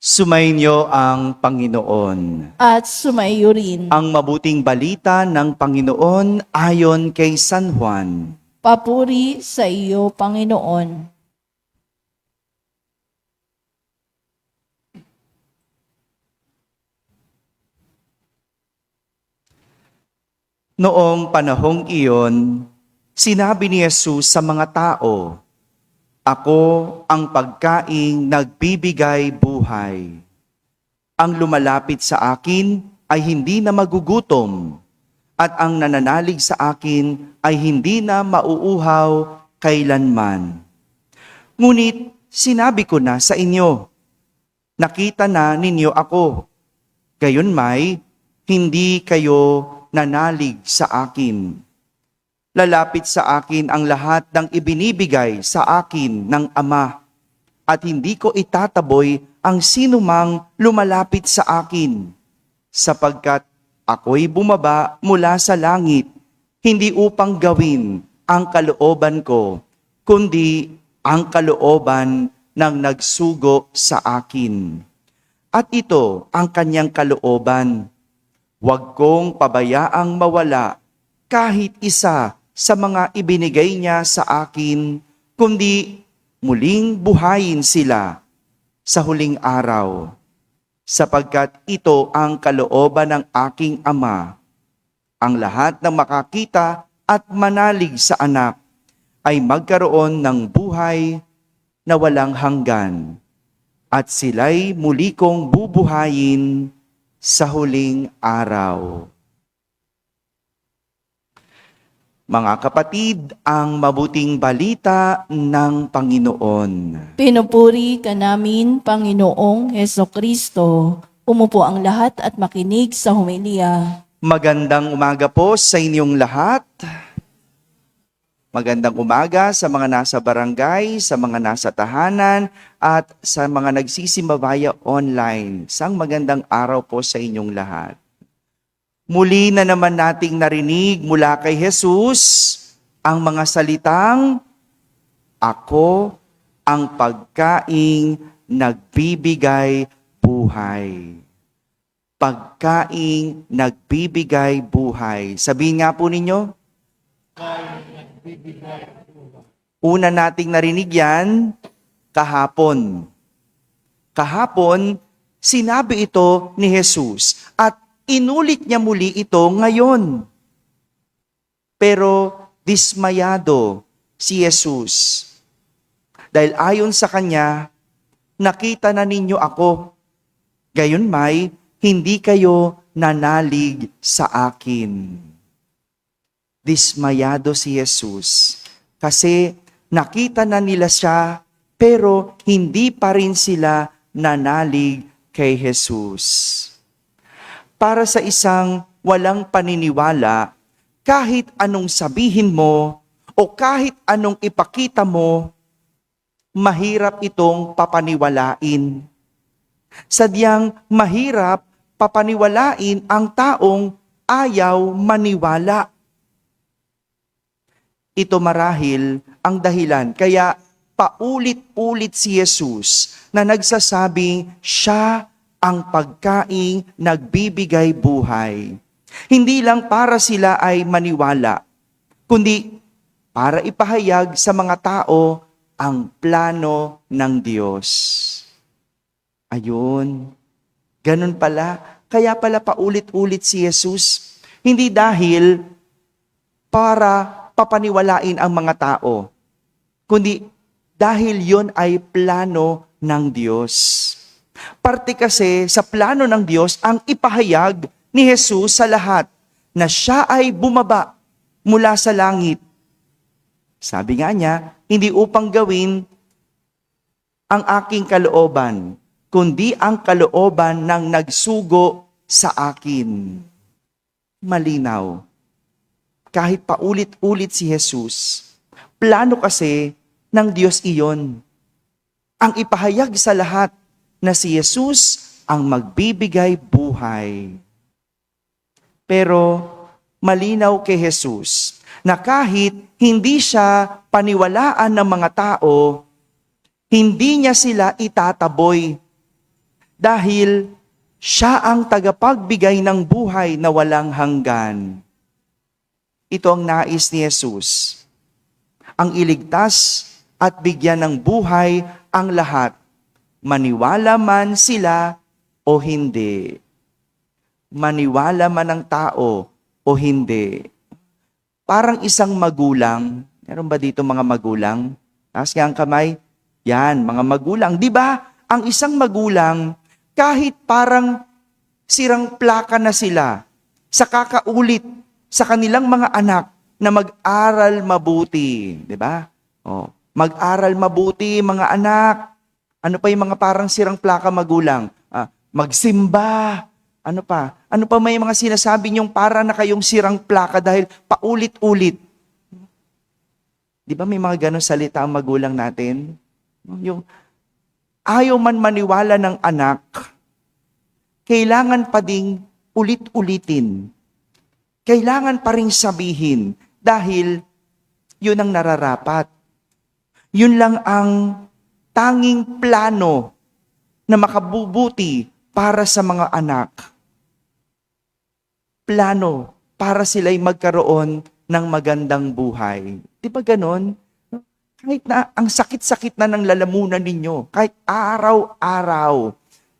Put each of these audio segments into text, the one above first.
Sumainyo ang Panginoon. At sumaiyo rin. Ang mabuting balita ng Panginoon ayon kay San Juan. Papuri sa iyo, Panginoon. Noong panahong iyon, sinabi ni Jesus sa mga tao, "Ako ang pagkaing nagbibigay buhay. Ang lumalapit sa akin ay hindi na magugutom, at ang nananalig sa akin ay hindi na mauuhaw kailanman. Ngunit sinabi ko na sa inyo, nakita na ninyo ako, gayunmay hindi kayo nanalig sa akin. Lalapit sa akin ang lahat ng ibinibigay sa akin ng Ama, at hindi ko itataboy ang sinumang lumalapit sa akin, sapagkat ako'y bumaba mula sa langit, hindi upang gawin ang kalooban ko, kundi ang kalooban ng nagsugo sa akin. At ito ang kanyang kalooban. Huwag kong pabayaang mawala kahit isa sa mga ibinigay niya sa akin, kundi muling buhayin sila sa huling araw. Sapagkat ito ang kalooban ng aking Ama. Ang lahat ng makakita at manalig sa anak ay magkaroon ng buhay na walang hanggan, at sila'y muli kong bubuhayin sa huling araw." Mga kapatid, ang mabuting balita ng Panginoon. Pinupuri ka namin, Panginoong Hesukristo. Umupo ang lahat at makinig sa homilya. Magandang umaga po sa inyong lahat. Magandang umaga sa mga nasa barangay, sa mga nasa tahanan, at sa mga nagsisimba via online. Isang magandang araw po sa inyong lahat. Muli na naman nating narinig mula kay Jesus ang mga salitang, "Ako ang pagkaing nagbibigay buhay." Pagkaing nagbibigay buhay. Sabihin nga po ninyo. Una nating narinig yan kahapon. Kahapon, sinabi ito ni Jesus at inulit niya muli ito ngayon. Pero dismayado si Jesus. Dahil ayon sa kanya, nakita na ninyo ako. Gayunmay, hindi kayo nanalig sa akin. Dismayado si Jesus kasi nakita na nila siya pero hindi pa rin sila nanalig kay Jesus. Para sa isang walang paniniwala, kahit anong sabihin mo o kahit anong ipakita mo, mahirap itong papaniwalain. Sadyang mahirap papaniwalain ang taong ayaw maniwala. Ito marahil ang dahilan kaya paulit-ulit si Jesus na nagsasabing siya ang pagkaing nagbibigay buhay. Hindi lang para sila ay maniwala, kundi para ipahayag sa mga tao ang plano ng Diyos. Ayun, ganun pala. Kaya pala paulit-ulit si Jesus. Hindi dahil para papaniwalain ang mga tao, kundi dahil yon ay plano ng Diyos. Parte kasi sa plano ng Diyos ang ipahayag ni Jesus sa lahat na siya ay bumaba mula sa langit. Sabi nga niya, hindi upang gawin ang aking kalooban, kundi ang kalooban ng nagsugo sa akin. Malinaw. Kahit paulit-ulit si Jesus, plano kasi ng Diyos iyon. Ang ipahayag sa lahat na si Jesus ang magbibigay buhay. Pero malinaw kay Jesus na kahit hindi siya paniwalaan ng mga tao, hindi niya sila itataboy. dahil siya ang tagapagbigay ng buhay na walang hanggan. Ito ang nais ni Jesus, ang iligtas at bigyan ng buhay ang lahat, maniwala man sila o hindi. Maniwala man ang tao o hindi. Parang isang magulang. Meron ba dito mga magulang? Taas nga ang kamay. Yan, mga magulang. Di ba? Ang isang magulang, kahit parang sirang plaka na sila, sa kakaulit sa kanilang mga anak na mag-aral mabuti. Di ba? Oh, mag-aral mabuti, mga anak. Ano pa yung mga parang sirang plaka magulang? Magsimba. Ano pa? Ano pa may mga sinasabi niyong para na kayong sirang plaka dahil paulit-ulit? Di ba may mga ganong salita ang magulang natin? Yung ayaw man maniwala ng anak, kailangan pa ding ulit-ulitin. Kailangan pa rin sabihin dahil yun ang nararapat. Yun lang ang tanging plano na makabubuti para sa mga anak. Plano para sila'y magkaroon ng magandang buhay. Di ba ganon? Kahit na ang sakit-sakit na ng lalamunan ninyo, kahit araw-araw,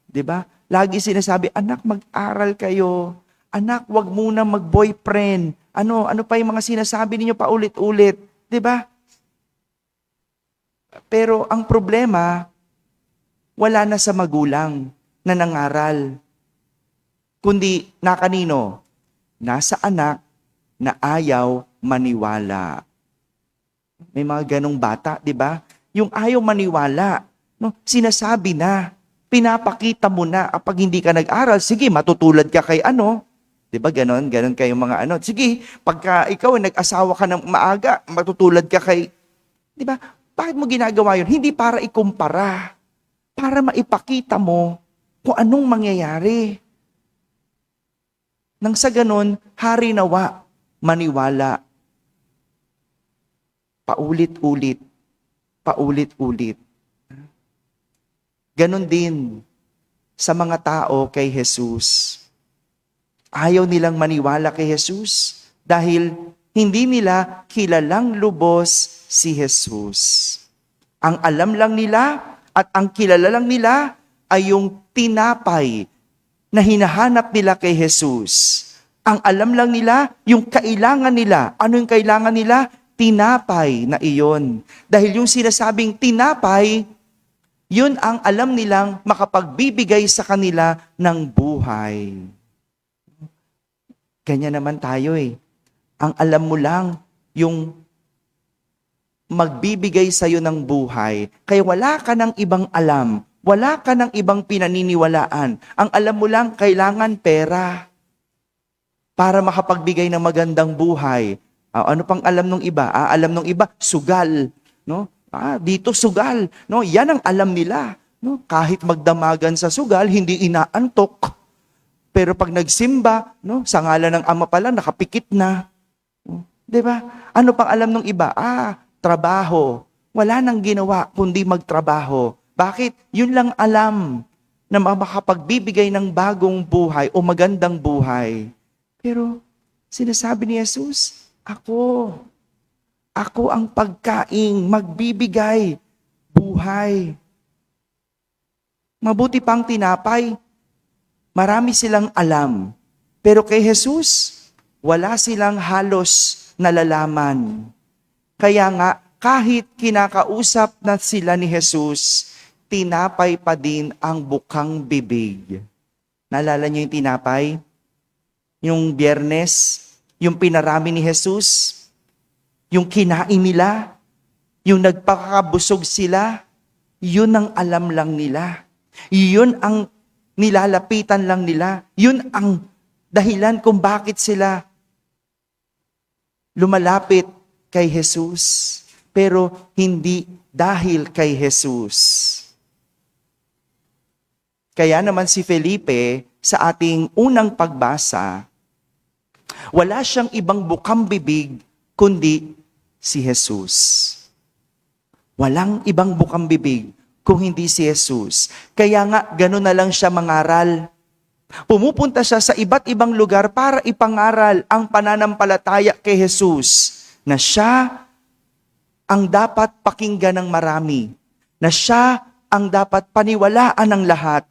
di ba? Lagi sinasabi, anak, mag-aral kayo. Anak, wag muna mag-boyfriend. Ano pa yung mga sinasabi ninyo paulit-ulit, di ba? Pero ang problema, wala na sa magulang na nangaral. Kundi na kanino? Nasa anak na ayaw maniwala. May mga ganong bata, di ba? Yung ayaw maniwala, no? Sinasabi na, pinapakita mo na, kapag hindi ka nag-aral, sige, matutulad ka kay ano. Di ba ganon? Ganon kayong mga ano. Sige, pagka ikaw nag-asawa ka ng maaga, matutulad ka kay, di ba? Bakit mo ginagawa yun? Hindi para ikumpara. Para maipakita mo kung anong mangyayari. Nang sa ganon, hari nawa, maniwala. Paulit-ulit. Paulit-ulit. Ganon din sa mga tao kay Jesus. Ayaw nilang maniwala kay Jesus dahil hindi nila kilalang lubos si Jesus. Ang alam lang nila at ang kilala lang nila ay yung tinapay na hinahanap nila kay Jesus. Ang alam lang nila, yung kailangan nila. Ano yung kailangan nila? Tinapay na iyon. Dahil yung sinasabing tinapay, yun ang alam nilang makapagbibigay sa kanila ng buhay. Ganyan naman tayo eh. Ang alam mo lang, yung magbibigay sa'yo ng buhay. Kaya wala ka ng ibang alam. Wala ka ng ibang pinaniniwalaan. Ang alam mo lang, kailangan pera para makapagbigay ng magandang buhay. Ano pang alam ng iba? Alam ng iba, sugal. No? Dito sugal. No? Yan ang alam nila. No? Kahit magdamagan sa sugal, hindi inaantok. Pero pag nagsimba, no? Sa ngalan ng Ama pala, nakapikit na. Diba? Ano pang alam ng iba? Trabaho. Wala nang ginawa kundi magtrabaho. Bakit? Yun lang alam na makapagbibigay ng bagong buhay o magandang buhay. Pero sinasabi ni Jesus, Ako ang pagkaing magbibigay buhay. Mabuti pang tinapay. Marami silang alam. Pero kay Jesus, wala silang halos nalalaman. Kaya nga, kahit kinakausap na sila ni Jesus, tinapay pa din ang bukang bibig. Naalala niyo yung tinapay? Yung Biyernes, yung pinarami ni Jesus, yung kinain nila, yung nagpakabusog sila, yun ang alam lang nila. Yun ang nilalapitan lang nila. Yun ang dahilan kung bakit sila lumalapit kay Jesus. Pero hindi dahil kay Jesus. Kaya naman si Felipe, sa ating unang pagbasa, wala siyang ibang bukang bibig kundi si Jesus. Walang ibang bukang bibig kung hindi si Jesus. Kaya nga, gano'n na lang siya mangaral. Pumupunta siya sa iba't ibang lugar para ipangaral ang pananampalataya kay Jesus, na siya ang dapat pakinggan ng marami, na siya ang dapat paniwalaan ng lahat.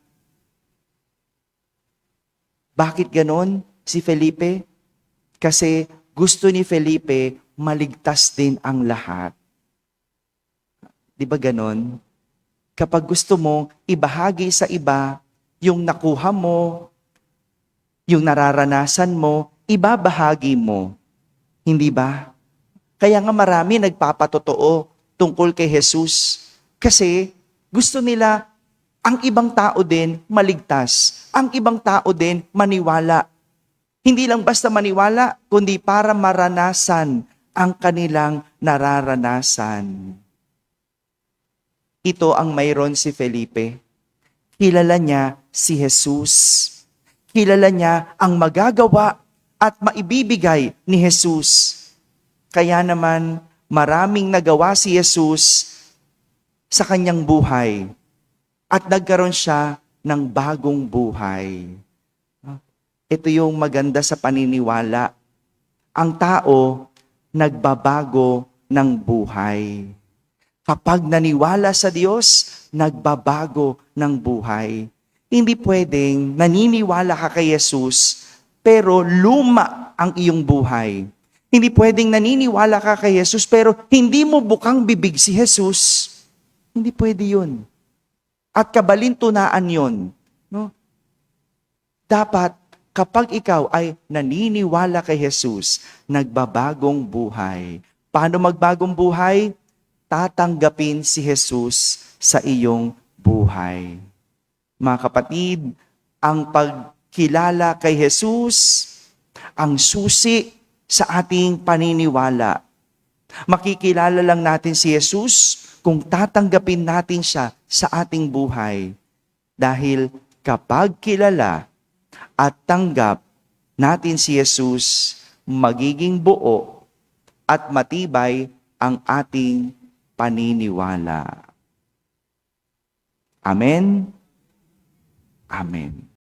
Bakit ganon si Felipe? Kasi gusto ni Felipe maligtas din ang lahat. Di ba ganon? Kapag gusto mo ibahagi sa iba yung nakuha mo, yung nararanasan mo, ibabahagi mo. Hindi ba? Kaya nga marami nagpapatotoo tungkol kay Jesus. Kasi gusto nila ang ibang tao din maligtas. Ang ibang tao din maniwala. Hindi lang basta maniwala, kundi para maranasan ang kanilang nararanasan. Ito ang mayroon si Felipe. Kilala niya si Jesus. Kilala niya ang magagawa at maibibigay ni Jesus. Kaya naman maraming nagawa si Jesus sa kanyang buhay at nagkaroon siya ng bagong buhay. Ito yung maganda sa paniniwala. Ang tao nagbabago ng buhay. Kapag naniwala sa Diyos, nagbabago ng buhay. Hindi pwedeng naniniwala ka kay Jesus, pero luma ang iyong buhay. Hindi pwedeng naniniwala ka kay Jesus, pero hindi mo bukang bibig si Jesus. Hindi pwede yun. At kabalintunaan yun. No? Dapat, kapag ikaw ay naniniwala kay Jesus, nagbabagong buhay. Paano magbagong buhay? Tatanggapin si Jesus sa iyong buhay. Mga kapatid, ang pagkilala kay Jesus, ang susi sa ating paniniwala. Makikilala lang natin si Jesus kung tatanggapin natin siya sa ating buhay. Dahil kapag kilala at tanggap natin si Jesus, magiging buo at matibay ang ating paniniwala. Amen? Amen.